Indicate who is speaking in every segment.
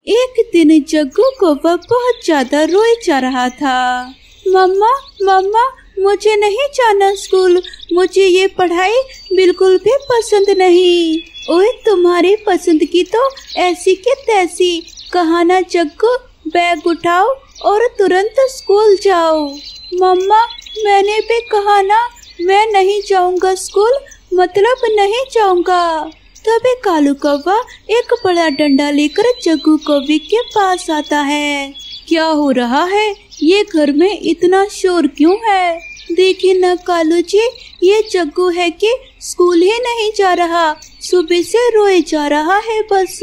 Speaker 1: एक दिन जग्गू कौवा बहुत ज्यादा रोए जा रहा था। मम्मा मम्मा, मुझे नहीं जाना स्कूल, मुझे ये पढ़ाई बिल्कुल भी पसंद नहीं। ओए, तुम्हारी पसंद की तो ऐसी की तैसी। कहा ना जग्गू, बैग उठाओ और तुरंत स्कूल जाओ। मम्मा, मैंने भी कहा ना, मैं नहीं जाऊंगा स्कूल, मतलब नहीं जाऊंगा। तभी कालू कौवा एक बड़ा डंडा लेकर जग्गू कौवे के पास आता है। क्या हो रहा है? ये घर में इतना शोर क्यों है? देखिए न कालू जी, ये जग्गू है कि स्कूल ही नहीं जा रहा, सुबह से रोए जा रहा है बस।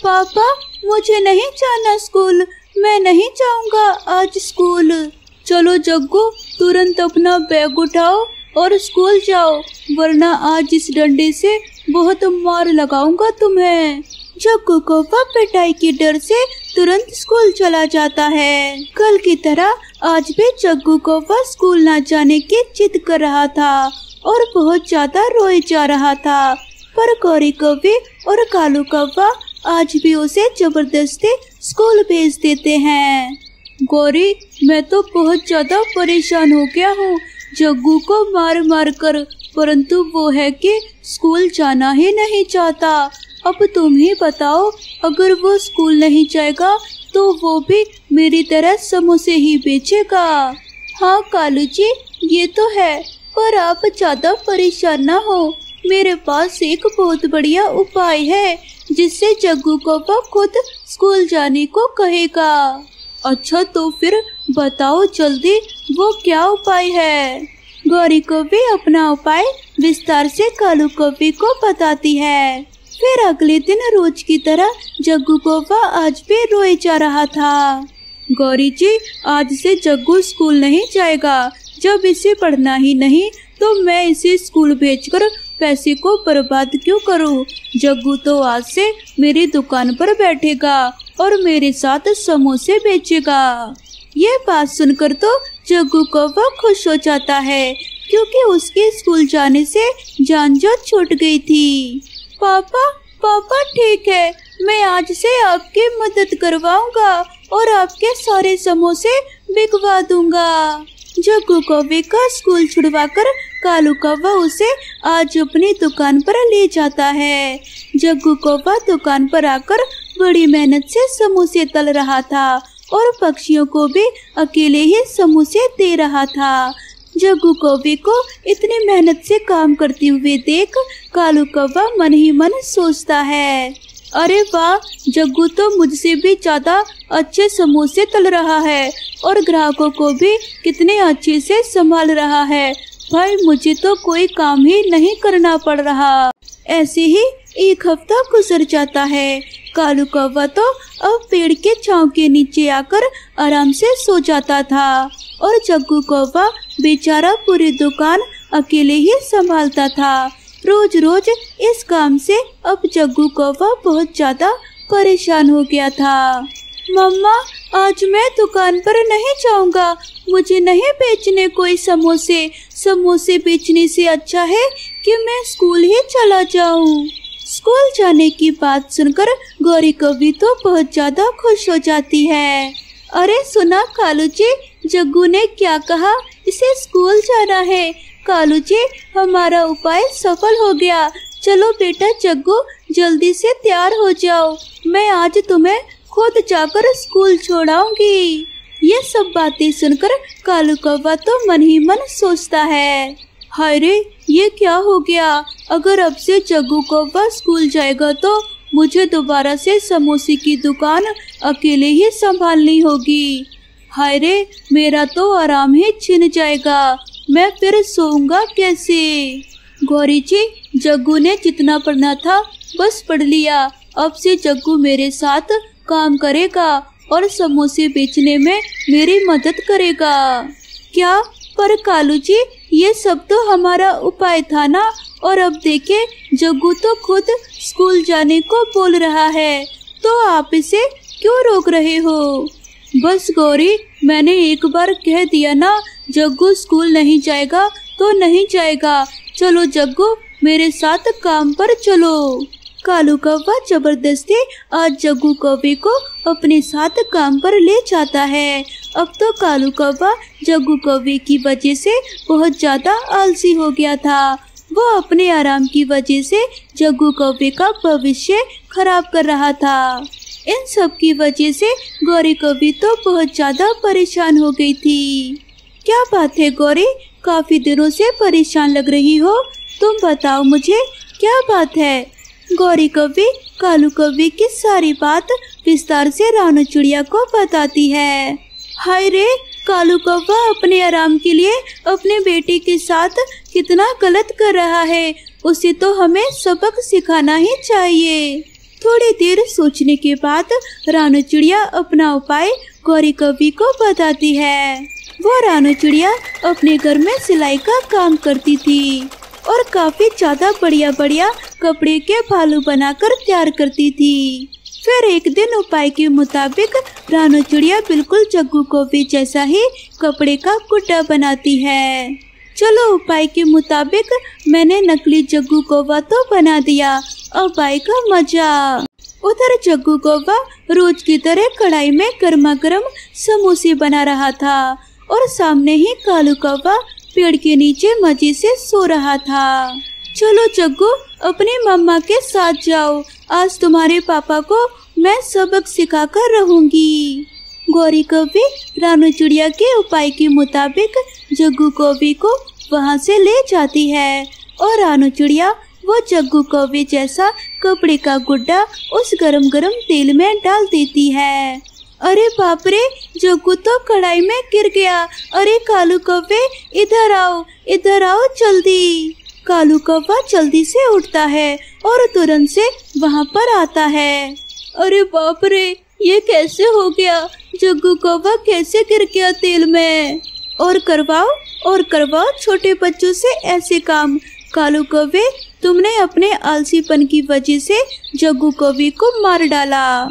Speaker 1: पापा, मुझे नहीं जाना स्कूल, मैं नहीं जाऊंगा आज स्कूल। चलो जग्गू, तुरंत अपना बैग उठाओ और स्कूल जाओ, वरना आज इस डंडे से बहुत मार लगाऊंगा तुम्हें। जग्गू कौवा पिटाई के डर से तुरंत स्कूल चला जाता है। कल की तरह आज भी जग्गू कौवा स्कूल न जाने की जिद कर रहा था और बहुत ज्यादा रोए जा रहा था। पर गौरी कौवे और कालू कौवा आज भी उसे जबरदस्ती स्कूल भेज देते हैं। गौरी, मैं तो बहुत ज्यादा परेशान हो गया हूँ जग्गू को मार मार कर, परंतु वो है कि स्कूल जाना ही नहीं चाहता। अब तुम ही बताओ, अगर वो स्कूल नहीं जाएगा तो वो भी मेरी तरह समोसे ही बेचेगा। हाँ कालू जी, ये तो है, पर आप ज्यादा परेशान ना हो, मेरे पास एक बहुत बढ़िया उपाय है जिससे जग्गू कौवा खुद स्कूल जाने को कहेगा। अच्छा, तो फिर बताओ जल्दी, वो क्या उपाय है? गौरी कौवे अपना उपाय विस्तार से कालू कौवे को बताती है। फिर अगले दिन रोज की तरह जग्गू कौवा आज भी रोए जा रहा था। गौरी जी, आज से जग्गू स्कूल नहीं जाएगा। जब इसे पढ़ना ही नहीं तो मैं इसे स्कूल भेजकर पैसे को बर्बाद क्यों करूं? जग्गू तो आज से मेरी दुकान पर बैठेगा और मेरे साथ समोसे बेचेगा। ये बात सुनकर तो जग्गू कौवा खुश हो जाता है, क्योंकि उसके स्कूल जाने से जान जो छूट गई थी। पापा पापा, ठीक है, मैं आज से आपकी मदद करवाऊंगा और आपके सारे समोसे बिकवा दूंगा। जग्गू कौवे का स्कूल छुड़वाकर कालू कौवा उसे आज अपनी दुकान पर ले जाता है। जग्गू कौवा दुकान पर आकर बड़ी मेहनत से समोसे तल रहा था और पक्षियों को भी अकेले ही समोसे दे रहा था। जग्गू कौवे को इतनी मेहनत से काम करते हुए देख कालू कौवा मन ही मन सोचता है, अरे वाह, जग्गू तो मुझसे भी ज्यादा अच्छे समोसे तल रहा है और ग्राहकों को भी कितने अच्छे से संभाल रहा है। भाई, मुझे तो कोई काम ही नहीं करना पड़ रहा। ऐसे ही एक हफ्ता गुजर जाता है। कालू कौवा तो अब पेड़ के छांव के नीचे आकर आराम से सो जाता था और जग्गू कौवा बेचारा पूरी दुकान अकेले ही संभालता था। रोज रोज इस काम से अब जग्गू कौवा बहुत ज्यादा परेशान हो गया था। मम्मा, आज मैं दुकान पर नहीं जाऊंगा, मुझे नहीं बेचने कोई समोसे। समोसे बेचने से अच्छा है कि मैं स्कूल ही चला जाऊं। स्कूल जाने की बात सुनकर गौरी कौवी तो बहुत ज्यादा खुश हो जाती है। अरे सुना कालू जी, जग्गू ने क्या कहा, इसे स्कूल जाना है। कालू जी, हमारा उपाय सफल हो गया। चलो बेटा जग्गू, जल्दी से तैयार हो जाओ, मैं आज तुम्हें खुद जाकर स्कूल छोड़ाऊंगी। ये सब बातें सुनकर कालू कौवा तो मन ही मन सोचता है, हाय रे, ये क्या हो गया? अगर अब से जग्गू कौवा स्कूल जाएगा तो मुझे दोबारा से समोसे की दुकान अकेले ही संभालनी होगी। हाय रे, मेरा तो आराम ही छिन जाएगा, मैं फिर सोऊंगा कैसे? गौरी जी, जग्गू ने जितना पढ़ना था बस पढ़ लिया। अब से जग्गू मेरे साथ काम करेगा और समोसे बेचने में मेरी मदद करेगा। क्या? पर कालू जी, ये सब तो हमारा उपाय था ना, और अब देखे जग्गू तो खुद स्कूल जाने को बोल रहा है, तो आप इसे क्यों रोक रहे हो? बस गौरी, मैंने एक बार कह दिया ना, जग्गू स्कूल नहीं जाएगा तो नहीं जाएगा। चलो जग्गू, मेरे साथ काम पर चलो। कालू कौवा जबरदस्ती आज जग्गू कौवे को अपने साथ काम पर ले जाता है। अब तो कालू कौवा जग्गू कौवे की वजह से बहुत ज्यादा आलसी हो गया था। वो अपने आराम की वजह से जग्गू कौवे का भविष्य खराब कर रहा था। इन सब की वजह से गौरी कौवी तो बहुत ज्यादा परेशान हो गई थी। क्या बात है गौरी, काफी दिनों से परेशान लग रही हो, तुम बताओ मुझे क्या बात है। गौरी कौवी कालू कौवे की सारी बात विस्तार से रानू चिड़िया को बताती है। हाय रे, कालू कौवा अपने आराम के लिए अपने बेटे के साथ कितना गलत कर रहा है, उसे तो हमें सबक सिखाना ही चाहिए। थोड़ी देर सोचने के बाद रानू चिड़िया अपना उपाय गौरी कौवी को बताती है। वो रानू चिड़िया अपने घर में सिलाई का काम करती थी और काफी ज्यादा बढ़िया बढ़िया कपड़े के भालू बनाकर तैयार करती थी। फिर एक दिन उपाय के मुताबिक रानू चिड़िया बिल्कुल जग्गू कौवे जैसा ही कपड़े का गुड्डा बनाती है। चलो, उपाय के मुताबिक मैंने नकली जग्गू कौवा तो बना दिया, अब आएगा मजा। उधर जग्गू कौवा रोज की तरह कढ़ाई में गर्मा गर्म समोसे बना रहा था और सामने ही कालू कौवा पेड़ के नीचे मजे से सो रहा था। चलो जग्गू, अपनी मम्मा के साथ जाओ, आज तुम्हारे पापा को मैं सबक सिखाकर रहूंगी। गौरी कौवी रानू चिड़िया के उपाय के मुताबिक जग्गू कौवे को वहाँ से ले जाती है और रानू चिड़िया वो जग्गू कौवे जैसा कपड़े का गुड्डा उस गरम गरम तेल में डाल देती है। अरे बाप रे, जग्गू तो कढ़ाई में गिर गया। अरे कालू कौवे, इधर आओ जल्दी। कालू कौवा जल्दी से उठता है और तुरंत से वहाँ पर आता है। अरे बाप रे, ये कैसे हो गया? जग्गू कौवा कैसे गिर गया तेल में? और करवाओ छोटे बच्चों से ऐसे काम। कालू कौवे, तुमने अपने आलसीपन की वजह से जग्गू कौवे को मार डाला।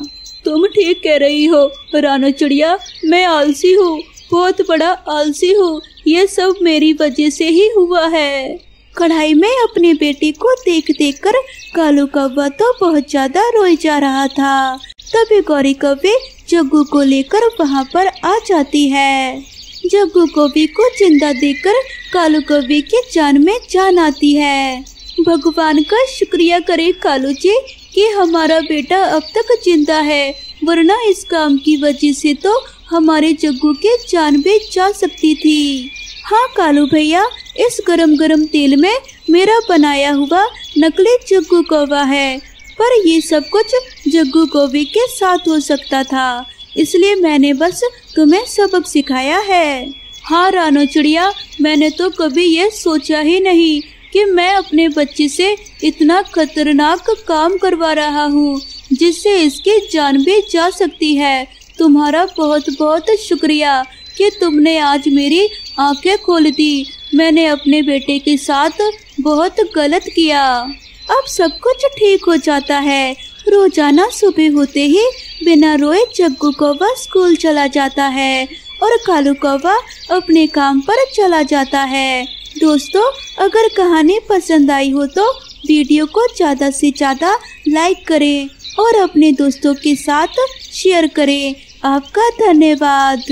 Speaker 1: तुम ठीक कह रही हो रानू चिड़िया, मैं आलसी हूँ, बहुत बड़ा आलसी हूँ, ये सब मेरी वजह से ही हुआ है। कढ़ाई में अपने बेटे को देख देख कर कालू कौवा तो बहुत ज्यादा रोई जा रहा था। तभी गौरी कौवे जग्गू को लेकर वहाँ पर आ जाती है। जग्गू कौवे को जिंदा देखकर कालू कौवे की जान में जान आती है। भगवान का शुक्रिया करे कालू जी कि हमारा बेटा अब तक जिंदा है, वरना इस काम की वजह से तो हमारे जग्गू के जान भी जा सकती थी। हाँ कालू भैया, इस गरम गरम तेल में मेरा बनाया हुआ नकली जग्गू कौवा है, पर ये सब कुछ जग्गू कौवे के साथ हो सकता था, इसलिए मैंने बस तुम्हें सबक सिखाया है। हाँ रानू चिड़िया, मैंने तो कभी ये सोचा ही नहीं कि मैं अपने बच्चे से इतना खतरनाक काम करवा रहा हूँ जिससे इसकी जान भी जा सकती है। तुम्हारा बहुत बहुत शुक्रिया कि तुमने आज मेरी आंखें खोल दी। मैंने अपने बेटे के साथ बहुत गलत किया। अब सब कुछ ठीक हो जाता है। रोजाना सुबह होते ही बिना रोए जग्गू कौवा स्कूल चला जाता है और कालू कौवा अपने काम पर चला जाता है। दोस्तों, अगर कहानी पसंद आई हो तो वीडियो को ज़्यादा से ज़्यादा लाइक करें और अपने दोस्तों के साथ शेयर करें। आपका धन्यवाद।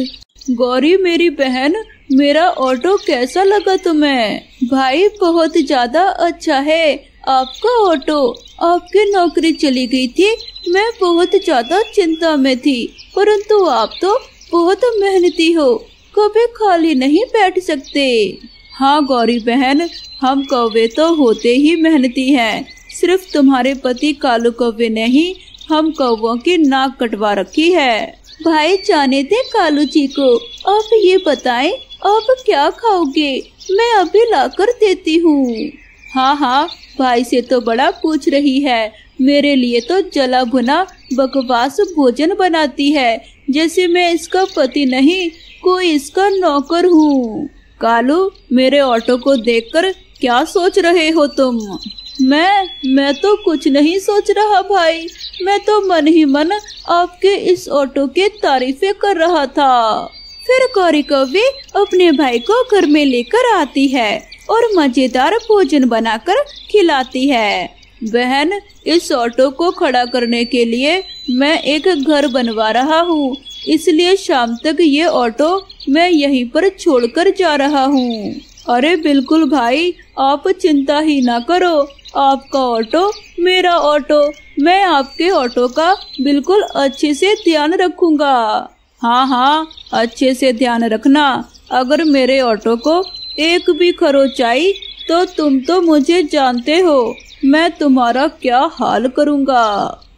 Speaker 1: गौरी मेरी बहन, मेरा ऑटो कैसा लगा तुम्हें? भाई बहुत ज्यादा अच्छा है आपका ऑटो। आपकी नौकरी चली गई थी, मैं बहुत ज्यादा चिंता में थी, परंतु आप तो बहुत मेहनती हो, कभी खाली नहीं बैठ सकते। हाँ गौरी बहन, हम कौवे तो होते ही मेहनती हैं। सिर्फ तुम्हारे पति कालू कौवे ने ही हम कौवों की नाक कटवा रखी है। भाई जाने दे कालू जी को। आप ये बताएं, आप क्या खाओगे? मैं अभी लाकर देती हूँ। हाँ हाँ, भाई से तो बड़ा पूछ रही है। मेरे लिए तो जला भुना बकवास भोजन बनाती है, जैसे मैं इसका पति नहीं कोई इसका नौकर हूँ। कालू, मेरे ऑटो को देखकर क्या सोच रहे हो तुम? मैं तो कुछ नहीं सोच रहा भाई, मैं तो मन ही मन आपके इस ऑटो की तारीफें कर रहा था। फिर गौरी कौवी अपने भाई को घर में लेकर आती है और मजेदार भोजन बनाकर खिलाती है। बहन, इस ऑटो को खड़ा करने के लिए मैं एक घर बनवा रहा हूँ, इसलिए शाम तक ये ऑटो मैं यहीं पर छोड़कर जा रहा हूँ। अरे बिल्कुल भाई, आप चिंता ही ना करो, आपका ऑटो मेरा ऑटो, मैं आपके ऑटो का बिल्कुल अच्छे से ध्यान रखूंगा। हाँ हाँ, अच्छे से ध्यान रखना, अगर मेरे ऑटो को एक भी खरोच आई तो तुम तो मुझे जानते हो, मैं तुम्हारा क्या हाल करूँगा।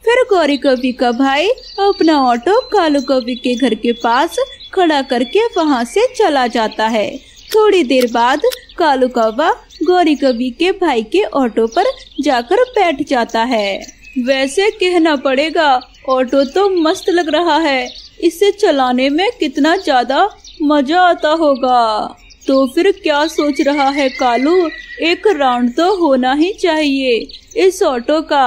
Speaker 1: फिर गौरी कवि का भाई अपना ऑटो कालू कवि के घर के पास खड़ा करके वहाँ से चला जाता है। थोड़ी देर बाद कालू कौवा गौरी कवि के भाई के ऑटो पर जाकर बैठ जाता है। वैसे कहना पड़ेगा, ऑटो तो मस्त लग रहा है, इसे चलाने में कितना ज्यादा मजा आता होगा। तो फिर क्या सोच रहा है कालू, एक राउंड तो होना ही चाहिए इस ऑटो का।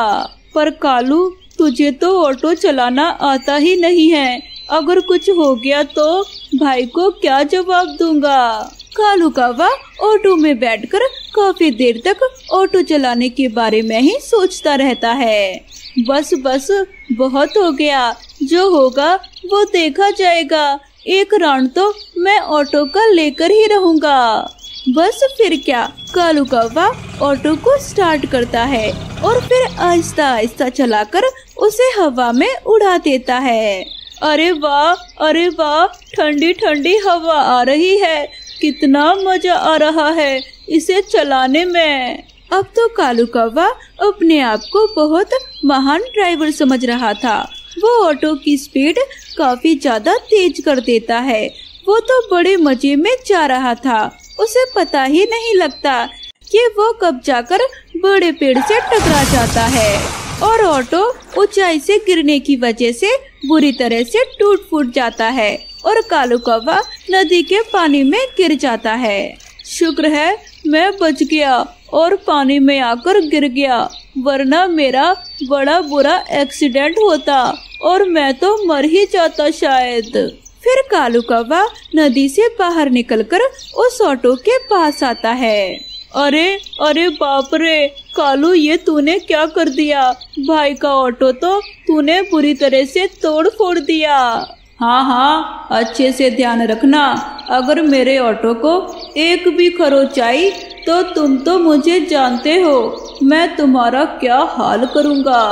Speaker 1: पर कालू, तुझे तो ऑटो चलाना आता ही नहीं है, अगर कुछ हो गया तो भाई को क्या जवाब दूंगा। कालू कौवा ऑटो में बैठकर काफी देर तक ऑटो चलाने के बारे में ही सोचता रहता है। बस बस, बहुत हो गया, जो होगा वो देखा जाएगा, एक राउंड तो मैं ऑटो का लेकर ही रहूंगा। बस फिर क्या, कालू कौवा ऑटो को स्टार्ट करता है और फिर आहिस्ता आहिस्ता चलाकर उसे हवा में उड़ा देता है। अरे वाह, ठंडी ठंडी हवा आ रही है, कितना मजा आ रहा है इसे चलाने में। अब तो कालू कौवा अपने आप को बहुत महान ड्राइवर समझ रहा था। वो ऑटो की स्पीड काफी ज्यादा तेज कर देता है। वो तो बड़े मजे में जा रहा था, उसे पता ही नहीं लगता कि वो कब जाकर बड़े पेड़ से टकरा जाता है और ऑटो ऊंचाई से गिरने की वजह से बुरी तरह से टूट फूट जाता है और कालू कौवा नदी के पानी में गिर जाता है। शुक्र है मैं बच गया और पानी में आकर गिर गया, वरना मेरा बड़ा बुरा एक्सीडेंट होता और मैं तो मर ही जाता शायद। फिर कालू कौवा नदी से बाहर निकलकर उस ऑटो के पास आता है। अरे बाप रे कालू, ये तूने क्या कर दिया? भाई का ऑटो तो तूने बुरी तरह से तोड़ फोड़ दिया। हाँ, अच्छे से ध्यान रखना, अगर मेरे ऑटो को एक भी खरोच आई तो तुम तो मुझे जानते हो, मैं तुम्हारा क्या हाल करूँगा।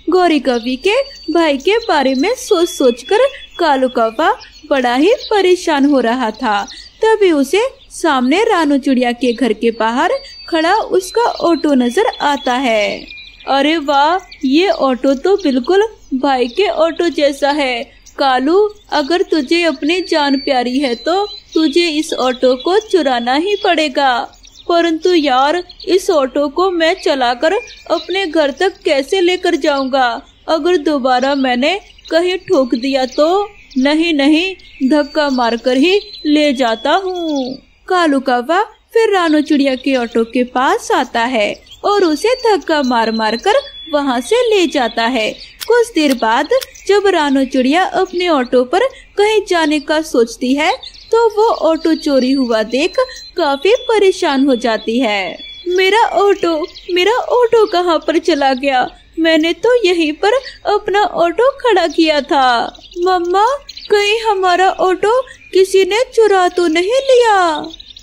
Speaker 1: गौरी कवि के भाई के बारे में सोच सोचकर कालू कौवा बड़ा ही परेशान हो रहा था। तभी उसे सामने रानू चिड़िया के घर के बाहर खड़ा उसका ऑटो नजर आता है। अरे वाह, ये ऑटो तो बिल्कुल भाई के ऑटो जैसा है। कालू, अगर तुझे अपनी जान प्यारी है तो तुझे इस ऑटो को चुराना ही पड़ेगा। परंतु यार, इस ऑटो को मैं चलाकर अपने घर तक कैसे लेकर जाऊंगा? अगर दोबारा मैंने कहीं ठोक दिया तो? नहीं, धक्का मारकर ही ले जाता हूँ। कालू कौवा फिर रानू चिड़िया के ऑटो के पास आता है और उसे धक्का मार मार कर वहाँ से ले जाता है। कुछ देर बाद जब रानू चिड़िया अपने ऑटो पर कहीं जाने का सोचती है तो वो ऑटो चोरी हुआ देख काफी परेशान हो जाती है। मेरा ऑटो कहाँ पर चला गया? मैंने तो यहीं पर अपना ऑटो खड़ा किया था। मम्मा, कहीं हमारा ऑटो किसी ने चुरा तो नहीं लिया?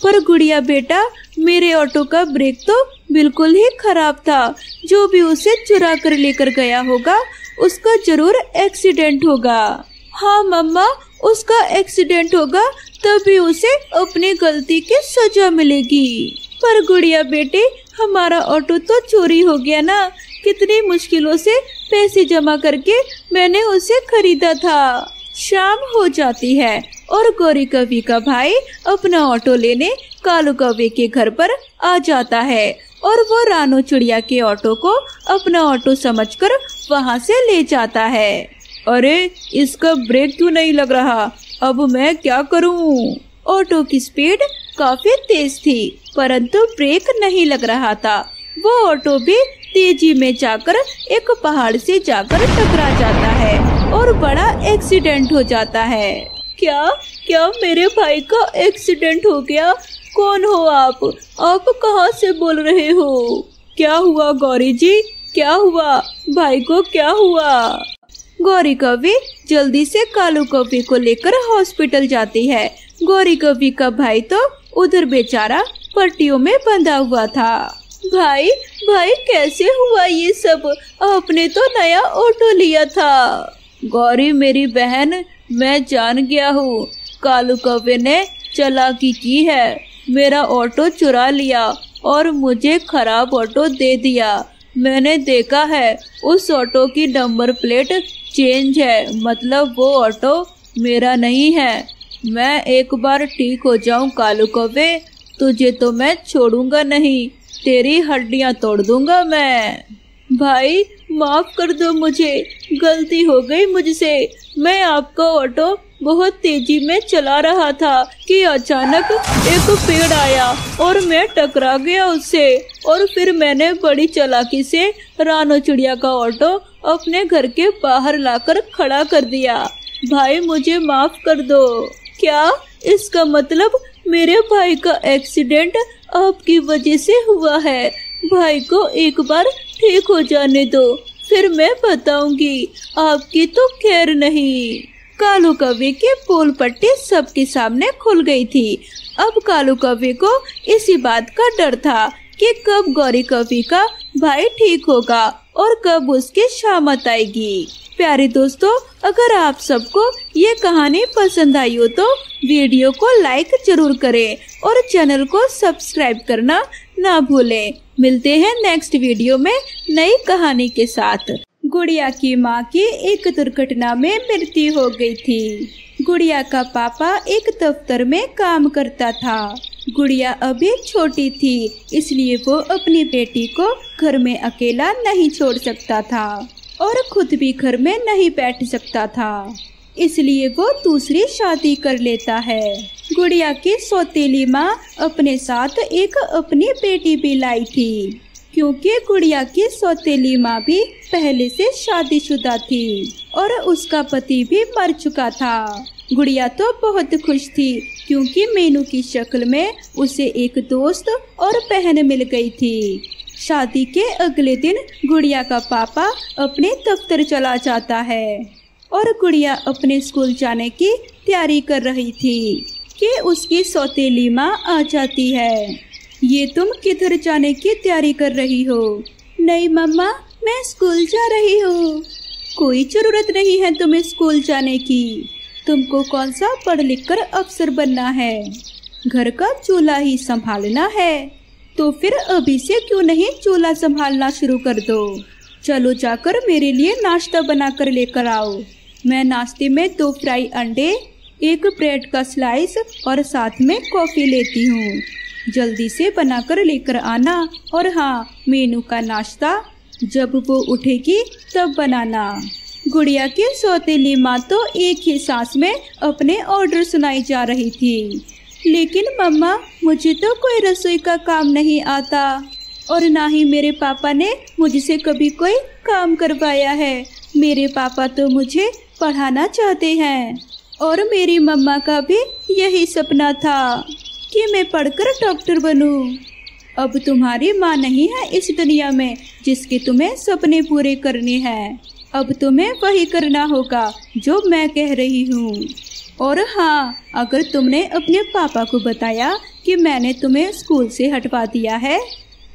Speaker 1: पर गुड़िया बेटा, मेरे ऑटो का ब्रेक तो बिल्कुल ही खराब था। जो भी उसे चुरा कर लेकर गया होगा उसका जरूर एक्सीडेंट होगा। हाँ मम्मा, उसका एक्सीडेंट होगा तभी उसे अपनी गलती की सजा मिलेगी। पर गुड़िया बेटे, हमारा ऑटो तो चोरी हो गया ना। कितनी मुश्किलों से पैसे जमा करके मैंने उसे खरीदा था। शाम हो जाती है और गौरी कवि का भाई अपना ऑटो लेने कालू कौवे के घर पर आ जाता है और वो रानू चिड़िया के ऑटो को अपना ऑटो समझकर वहाँ से ले जाता है। अरे, इसका ब्रेक क्यों नहीं लग रहा? अब मैं क्या करूँ? ऑटो की स्पीड काफी तेज थी परंतु ब्रेक नहीं लग रहा था। वो ऑटो भी तेजी में जाकर एक पहाड़ से जाकर टकरा जाता है और बड़ा एक्सीडेंट हो जाता है। क्या मेरे भाई का एक्सीडेंट हो गया? कौन हो आप कहाँ से बोल रहे हो? क्या हुआ गौरी जी, क्या हुआ? भाई को क्या हुआ? गौरी कौवी जल्दी से कालू कौवी को लेकर हॉस्पिटल जाती है। गौरी कौवी का भाई तो उधर बेचारा पट्टियों में बंधा हुआ था। भाई भाई कैसे हुआ ये सब? आपने तो नया ऑटो लिया था। गौरी मेरी बहन, मैं जान गया हूँ, कालू कौवे ने चालाकी की है, मेरा ऑटो चुरा लिया और मुझे खराब ऑटो दे दिया। मैंने देखा है उस ऑटो की नंबर प्लेट चेंज है, मतलब वो ऑटो मेरा नहीं है। मैं एक बार ठीक हो जाऊं कालू कौवे, तुझे तो मैं छोड़ूंगा नहीं, तेरी हड्डियां तोड़ दूंगा मैं। भाई माफ कर दो मुझे, गलती हो गई मुझसे। मैं आपका ऑटो बहुत तेजी में चला रहा था कि अचानक एक पेड़ आया और मैं टकरा गया उससे, और फिर मैंने बड़ी चालाकी से रानो चिड़िया का ऑटो अपने घर के बाहर लाकर खड़ा कर दिया। भाई मुझे माफ कर दो। क्या इसका मतलब मेरे भाई का एक्सीडेंट आपकी वजह से हुआ है? भाई को एक बार ठीक हो जाने दो, फिर मैं बताऊंगी, आपकी तो खैर नहीं। कालू कौवे की पोल पट्टी सबके सामने खुल गई थी। अब कालू कौवे को इसी बात का डर था कि कब गौरी कौवी का भाई ठीक होगा और कब उसकी शामत आएगी। प्यारे दोस्तों, अगर आप सबको ये कहानी पसंद आई हो तो वीडियो को लाइक जरूर करें और चैनल को सब्सक्राइब करना ना भूलें। मिलते हैं नेक्स्ट वीडियो में नई कहानी के साथ। गुड़िया की माँ की एक दुर्घटना में मृत्यु हो गई थी। गुड़िया का पापा एक दफ्तर में काम करता था। गुड़िया अभी छोटी थी, इसलिए वो अपनी बेटी को घर में अकेला नहीं छोड़ सकता था और खुद भी घर में नहीं बैठ सकता था, इसलिए वो दूसरी शादी कर लेता है। गुड़िया की सौतेली माँ अपने साथ एक अपनी बेटी भी लाई थी, क्योंकि गुड़िया की सौतेली माँ भी पहले से शादीशुदा थी और उसका पति भी मर चुका था। गुड़िया तो बहुत खुश थी, क्योंकि मीनू की शक्ल में उसे एक दोस्त और बहन मिल गई थी। शादी के अगले दिन गुड़िया का पापा अपने दफ्तर चला जाता है और गुड़िया अपने स्कूल जाने की तैयारी कर रही थी कि उसकी सौतेली माँ आ जाती है। ये तुम किधर जाने की तैयारी कर रही हो? नहीं मम्मा, मैं स्कूल जा रही हूँ। कोई जरूरत नहीं है तुम्हें स्कूल जाने की, तुमको कौन सा पढ़ लिख कर अफसर बनना है, घर का चूल्हा ही संभालना है। तो फिर अभी से क्यों नहीं चूल्हा संभालना शुरू कर दो। चलो जाकर मेरे लिए नाश्ता बना कर लेकर आओ। मैं नाश्ते में 2 फ्राई अंडे, 1 ब्रेड का स्लाइस और साथ में कॉफी लेती हूँ। जल्दी से बनाकर लेकर आना, और हाँ, मीनू का नाश्ता जब वो उठेगी तब बनाना। गुड़िया की सौतेली माँ तो एक ही सांस में अपने ऑर्डर सुनाई जा रही थी। लेकिन मम्मा, मुझे तो कोई रसोई का काम नहीं आता और ना ही मेरे पापा ने मुझसे कभी कोई काम करवाया है। मेरे पापा तो मुझे पढ़ाना चाहते हैं और मेरी मम्मा का भी यही सपना था कि मैं पढ़कर डॉक्टर बनूं। अब तुम्हारी माँ नहीं है इस दुनिया में जिसके तुम्हें सपने पूरे करने हैं। अब तुम्हें वही करना होगा जो मैं कह रही हूँ। और हाँ, अगर तुमने अपने पापा को बताया कि मैंने तुम्हें स्कूल से हटवा दिया है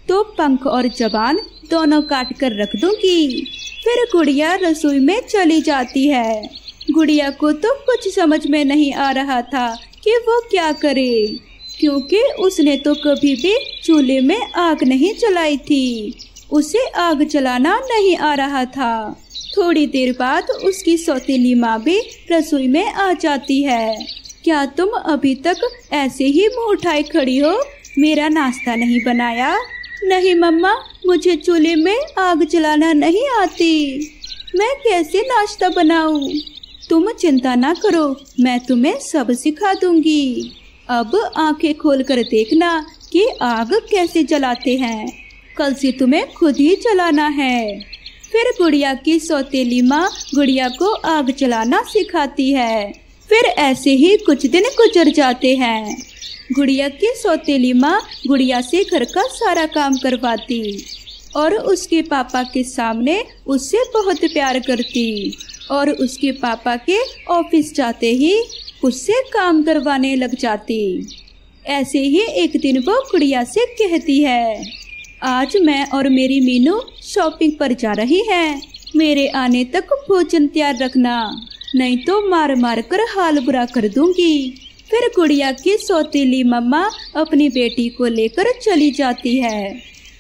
Speaker 1: तो पंख और जबान दोनों काट कर रख दूंगी। फिर गुड़िया रसोई में चली जाती है। गुड़िया को तो कुछ समझ में नहीं आ रहा था कि वो क्या करे, क्योंकि उसने तो कभी भी चूल्हे में आग नहीं जलाई थी। उसे आग जलाना नहीं आ रहा था। थोड़ी देर बाद उसकी सौतेली माँ भी रसोई में आ जाती है। क्या तुम अभी तक ऐसे ही मुंह उठाए खड़ी हो? मेरा नाश्ता नहीं बनाया? नहीं मम्मा, मुझे चूल्हे में आग जलाना नहीं आती। मैं कैसे नाश्ता बनाऊं? तुम चिंता ना करो, मैं तुम्हें सब सिखा दूंगी। अब आंखें खोल कर देखना कि आग कैसे जलाते हैं। कल से तुम्हें खुद ही जलाना है। फिर गुड़िया की सौतेली माँ गुड़िया को आग जलाना सिखाती है। फिर ऐसे ही कुछ दिन गुजर जाते हैं। गुड़िया की सौतेली माँ गुड़िया से घर का सारा काम करवाती। और उसके पापा के सामने उससे बहुत प्यार करती और उसके पापा के ऑफिस जाते ही उससे काम करवाने लग जाती। ऐसे ही एक दिन वो गुड़िया से कहती है, आज मैं और मेरी मीनू शॉपिंग पर जा रही हैं। मेरे आने तक भोजन तैयार रखना, नहीं तो मार मार कर हाल बुरा कर दूंगी। फिर गुड़िया की सौतेली मम्मा अपनी बेटी को लेकर चली जाती है।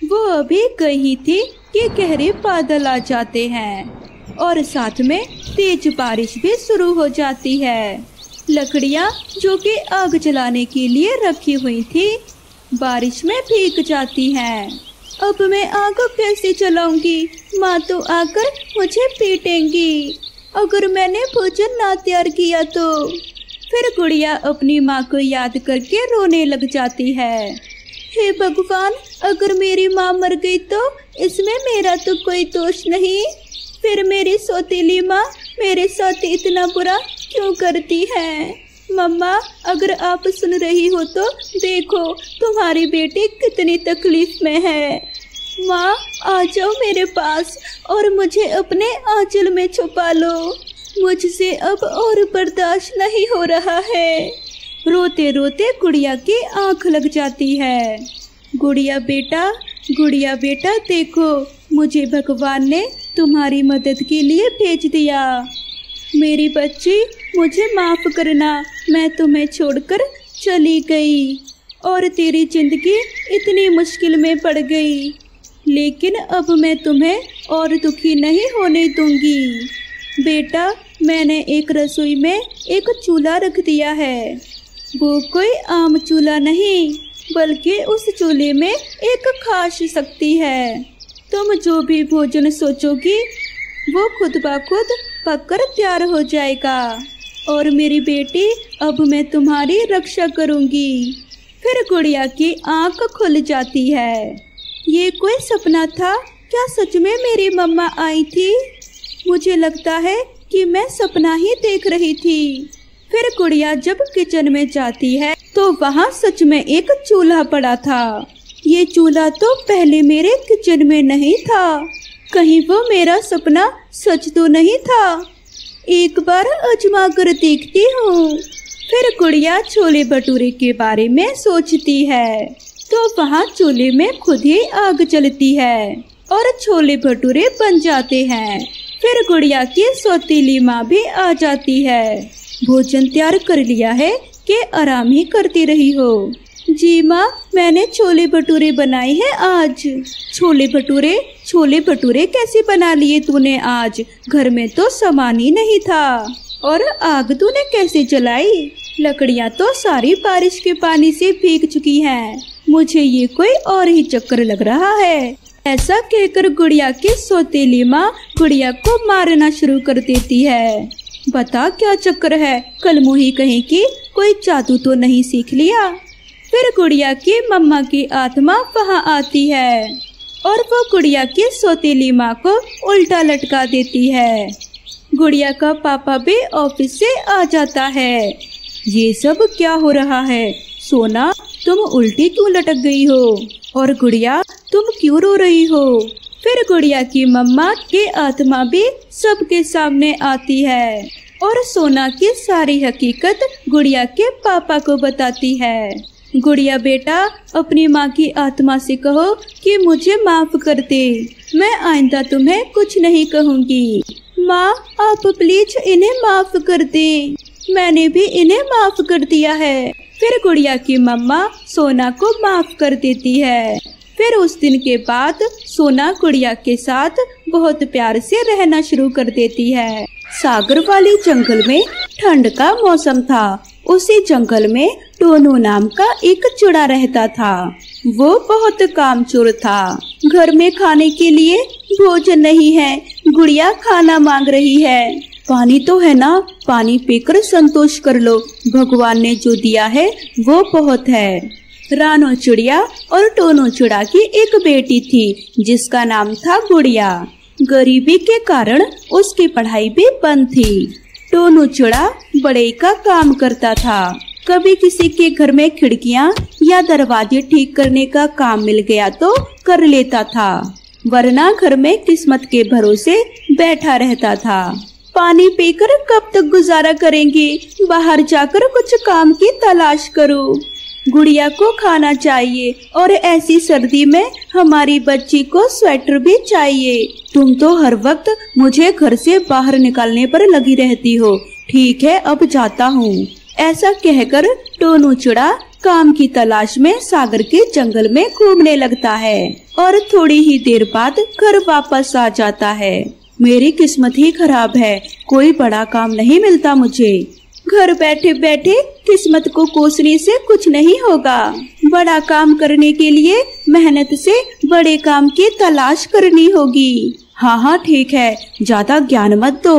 Speaker 1: वो अभी गई थी कि गहरे बादल आ जाते हैं और साथ में तेज बारिश भी शुरू हो जाती है। लकड़ियाँ जो कि आग जलाने के लिए रखी हुई थी बारिश में भीग जाती हैं। अब मैं आग कैसे जलाऊंगी? माँ तो आकर मुझे पीटेंगी अगर मैंने भोजन ना तैयार किया तो। फिर गुड़िया अपनी माँ को याद करके रोने लग जाती है। हे भगवान, अगर मेरी माँ मर गई तो इसमें मेरा तो कोई दोष नहीं। फिर मेरी सौतेली माँ मेरे साथ इतना बुरा क्यों करती है? मम्मा, अगर आप सुन रही हो तो देखो तुम्हारी बेटी कितनी तकलीफ में है। माँ, आ जाओ मेरे पास और मुझे अपने आंचल में छुपा लो। मुझसे अब और बर्दाश्त नहीं हो रहा है। रोते रोते गुड़िया की आंख लग जाती है। गुड़िया बेटा देखो, मुझे भगवान ने तुम्हारी मदद के लिए भेज दिया। मेरी बच्ची, मुझे माफ करना, मैं तुम्हें छोड़कर चली गई और तेरी जिंदगी इतनी मुश्किल में पड़ गई। लेकिन अब मैं तुम्हें और दुखी नहीं होने दूंगी। बेटा, मैंने एक रसोई में एक चूल्हा रख दिया है। वो कोई आम चूल्हा नहीं, बल्कि उस चूल्हे में एक खास शक्ति है। तुम जो भी भोजन सोचोगी वो खुद ब खुद पककर तैयार हो जाएगा। और मेरी बेटी, अब मैं तुम्हारी रक्षा करूंगी। फिर गुड़िया की आंख खुल जाती है। ये कोई सपना था क्या? सच में मेरी मम्मा आई थी? मुझे लगता है कि मैं सपना ही देख रही थी। फिर गुड़िया जब किचन में जाती है तो वहाँ सच में एक चूल्हा पड़ा था। ये चूल्हा तो पहले मेरे किचन में नहीं था। कहीं वो मेरा सपना सच तो नहीं था? एक बार आजमा कर देखती हूँ। फिर गुड़िया छोले भटूरे के बारे में सोचती है तो वहाँ चूल्हे में खुद ही आग जलती है और छोले भटूरे बन जाते हैं। फिर गुड़िया की सौतीली माँ भी आ जाती है। भोजन तैयार कर लिया है कि आराम ही करती रही हो? जी माँ, मैंने छोले भटूरे बनाए हैं आज। छोले भटूरे कैसे बना लिए तूने आज? घर में तो सामान ही नहीं था। और आग तूने कैसे जलाई? लकड़ियाँ तो सारी बारिश के पानी से भीग चुकी हैं। मुझे ये कोई और ही चक्कर लग रहा है। ऐसा कहकर गुड़िया की सौतेली माँ गुड़िया को मारना शुरू कर देती है। बता क्या चक्कर है? कल मुही कहीं की कोई जादू तो नहीं सीख लिया? फिर गुड़िया की मम्मा की आत्मा वहाँ आती है और वो गुड़िया की सौतेली माँ को उल्टा लटका देती है। गुड़िया का पापा भी ऑफिस से आ जाता है। ये सब क्या हो रहा है? सोना, तुम उल्टी क्यों लटक गई हो? और गुड़िया, तुम क्यों रो रही हो? फिर गुड़िया की मम्मा की आत्मा भी सबके सामने आती है और सोना की सारी हकीकत गुड़िया के पापा को बताती है। गुड़िया बेटा, अपनी माँ की आत्मा से कहो कि मुझे माफ कर दे। मैं आइंदा तुम्हें कुछ नहीं कहूँगी। माँ, आप प्लीज इन्हें माफ कर दें। मैंने भी इन्हें माफ कर दिया है। फिर गुड़िया की मम्मा सोना को माफ कर देती है। फिर उस दिन के बाद सोना गुड़िया के साथ बहुत प्यार से रहना शुरू कर देती है। सागर वाले जंगल में ठंड का मौसम था। उसी जंगल में टोनू नाम का एक चिड़ा रहता था। वो बहुत कामचोर था। घर में खाने के लिए भोजन नहीं है। गुड़िया खाना मांग रही है। पानी तो है ना, पानी पीकर संतोष कर लो। भगवान ने जो दिया है वो बहुत है। रानो चिड़िया और टोनू चिड़ा की एक बेटी थी जिसका नाम था गुड़िया। गरीबी के कारण उसकी पढ़ाई भी बंद थी। टोनू चिड़ा बड़े का काम करता था। कभी किसी के घर में खिड़कियां या दरवाजे ठीक करने का काम मिल गया तो कर लेता था। वरना घर में किस्मत के भरोसे बैठा रहता था। पानी पीकर कब तक गुजारा करेंगे, बाहर जाकर कुछ काम की तलाश करो। गुड़िया को खाना चाहिए और ऐसी सर्दी में हमारी बच्ची को स्वेटर भी चाहिए। तुम तो हर वक्त मुझे घर से बाहर निकालने पर लगी रहती हो। ठीक है, अब जाता हूँ। ऐसा कहकर टोनू चिड़ा काम की तलाश में सागर के जंगल में घूमने लगता है और थोड़ी ही देर बाद घर वापस आ जाता है। मेरी किस्मत ही खराब है, कोई बड़ा काम नहीं मिलता मुझे। घर बैठे बैठे किस्मत को कोसने से कुछ नहीं होगा। बड़ा काम करने के लिए मेहनत से बड़े काम की तलाश करनी होगी। हाँ ठीक है, ज्यादा ज्ञान मत दो।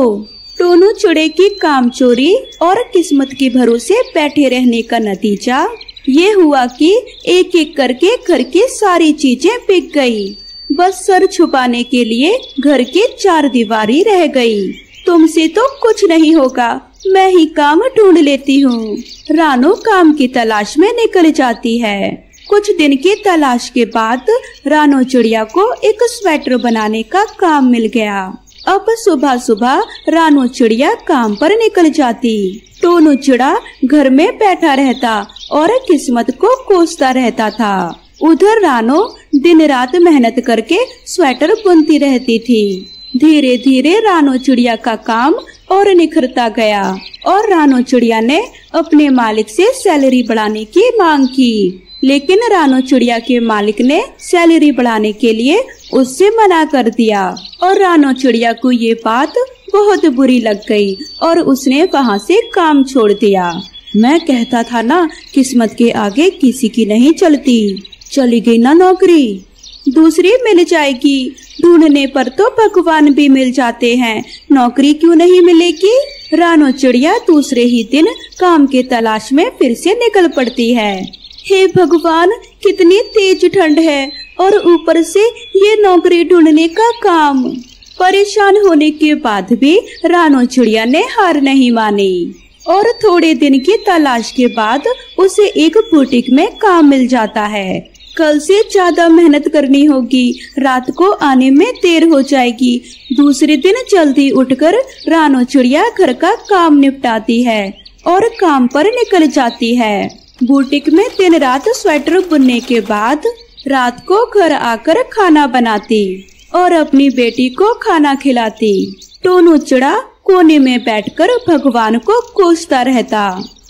Speaker 1: टोनू चिड़े की कामचोरी और किस्मत के भरोसे बैठे रहने का नतीजा ये हुआ कि एक एक करके घर की सारी चीजें बिक गई। बस सर छुपाने के लिए घर की चार दीवारी रह गई। तुमसे तो कुछ नहीं होगा, मैं ही काम ढूंढ लेती हूँ। रानू काम की तलाश में निकल जाती है। कुछ दिन की तलाश के बाद रानू चिड़िया को एक स्वेटर बनाने का काम मिल गया। अब सुबह सुबह रानू चिड़िया काम पर निकल जाती। टोनू चिड़ा घर में बैठा रहता और किस्मत को कोसता रहता था। उधर रानू दिन रात मेहनत करके स्वेटर बुनती रहती थी। धीरे धीरे रानू चिड़िया का काम और निखरता गया और रानू चिड़िया ने अपने मालिक से सैलरी बढ़ाने की मांग की। लेकिन रानू चिड़िया के मालिक ने सैलरी बढ़ाने के लिए उससे मना कर दिया और रानू चिड़िया को ये बात बहुत बुरी लग गई और उसने वहाँ से काम छोड़ दिया। मैं कहता था ना, किस्मत के आगे किसी की नहीं चलती। चली गई ना नौकरी, दूसरी मिल जाएगी। ढूंढने पर तो भगवान भी मिल जाते हैं, नौकरी क्यों नहीं मिलेगी। रानू चिड़िया दूसरे ही दिन काम के तलाश में फिर से निकल पड़ती है। हे भगवान, कितनी तेज ठंड है और ऊपर से ये नौकरी ढूंढने का काम। परेशान होने के बाद भी रानू चिड़िया ने हार नहीं मानी और थोड़े दिन की तलाश के बाद उसे एक बुटीक में काम मिल जाता है। कल से ज्यादा मेहनत करनी होगी, रात को आने में देर हो जाएगी। दूसरे दिन जल्दी उठकर रानू चिड़िया घर का काम निपटाती है और काम पर निकल जाती है। बुटीक में दिन रात स्वेटर बुनने के बाद रात को घर आकर खाना बनाती और अपनी बेटी को खाना खिलाती। टोनू चिड़ा कोने में बैठकर भगवान को कोसता रहता।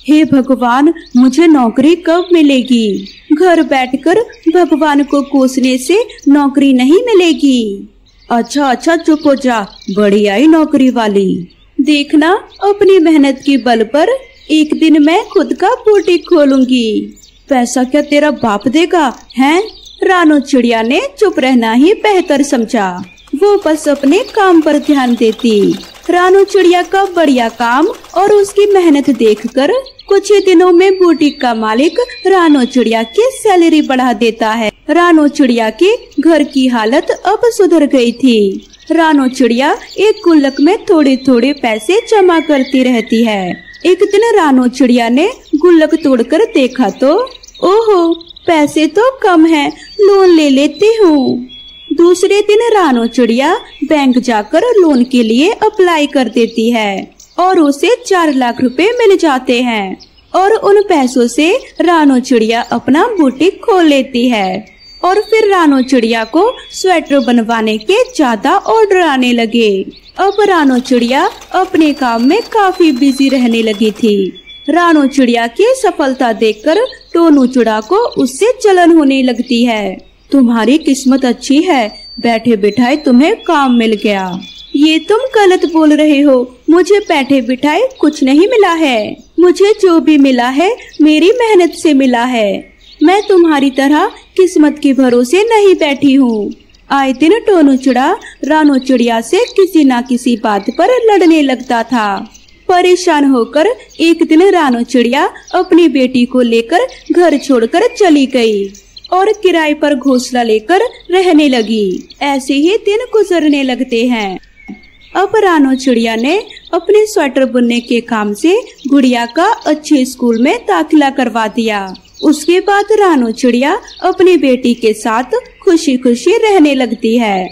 Speaker 1: हे भगवान, मुझे नौकरी कब मिलेगी। घर बैठकर भगवान को कोसने से नौकरी नहीं मिलेगी। अच्छा चुप हो जा, बड़ी आई नौकरी वाली। देखना, अपनी मेहनत की बल पर एक दिन मैं खुद का बुटीक खोलूंगी। पैसा क्या तेरा बाप देगा हैं? रानू चिड़िया ने चुप रहना ही बेहतर समझा। वो बस अपने काम पर ध्यान देती। रानू चिड़िया का बढ़िया काम और उसकी मेहनत देखकर कुछ ही दिनों में बुटीक का मालिक रानू चिड़िया की सैलरी बढ़ा देता है। रानू चिड़िया के घर की हालत अब सुधर गई थी। रानू चिड़िया एक गुल्लक में थोड़े थोड़े पैसे जमा करती रहती है। एक दिन रानू चिड़िया ने गुल्लक तोड़कर देखा तो ओहो, पैसे तो कम हैं, लोन ले लेती हूँ। दूसरे दिन रानू चिड़िया बैंक जाकर लोन के लिए अप्लाई कर देती है और उसे 4 लाख रुपए मिल जाते हैं और उन पैसों से रानू चिड़िया अपना बुटीक खोल लेती है। और फिर रानू चिड़िया को स्वेटर बनवाने के ज्यादा ऑर्डर आने लगे। अब रानू चिड़िया अपने काम में काफी बिजी रहने लगी थी। रानू चिड़िया की सफलता देखकर टोनू चिड़ा को उससे जलन होने लगती है। तुम्हारी किस्मत अच्छी है, बैठे बिठाए तुम्हें काम मिल गया। ये तुम गलत बोल रहे हो, मुझे बैठे बिठाए कुछ नहीं मिला है। मुझे जो भी मिला है मेरी मेहनत से मिला है। मैं तुम्हारी तरह किस्मत के भरोसे नहीं बैठी हूँ। आए दिन टोनू चिड़ा रानू चिड़िया से किसी न किसी बात पर लड़ने लगता था। परेशान होकर एक दिन रानू चिड़िया अपनी बेटी को लेकर घर छोड़कर चली गई और किराए पर घोंसला लेकर रहने लगी। ऐसे ही दिन गुजरने लगते हैं। अब रानू चिड़िया ने अपने स्वेटर बुनने के काम से गुड़िया का अच्छे स्कूल में दाखिला करवा दिया। उसके बाद रानू चिड़िया अपनी बेटी के साथ खुशी खुशी रहने लगती है।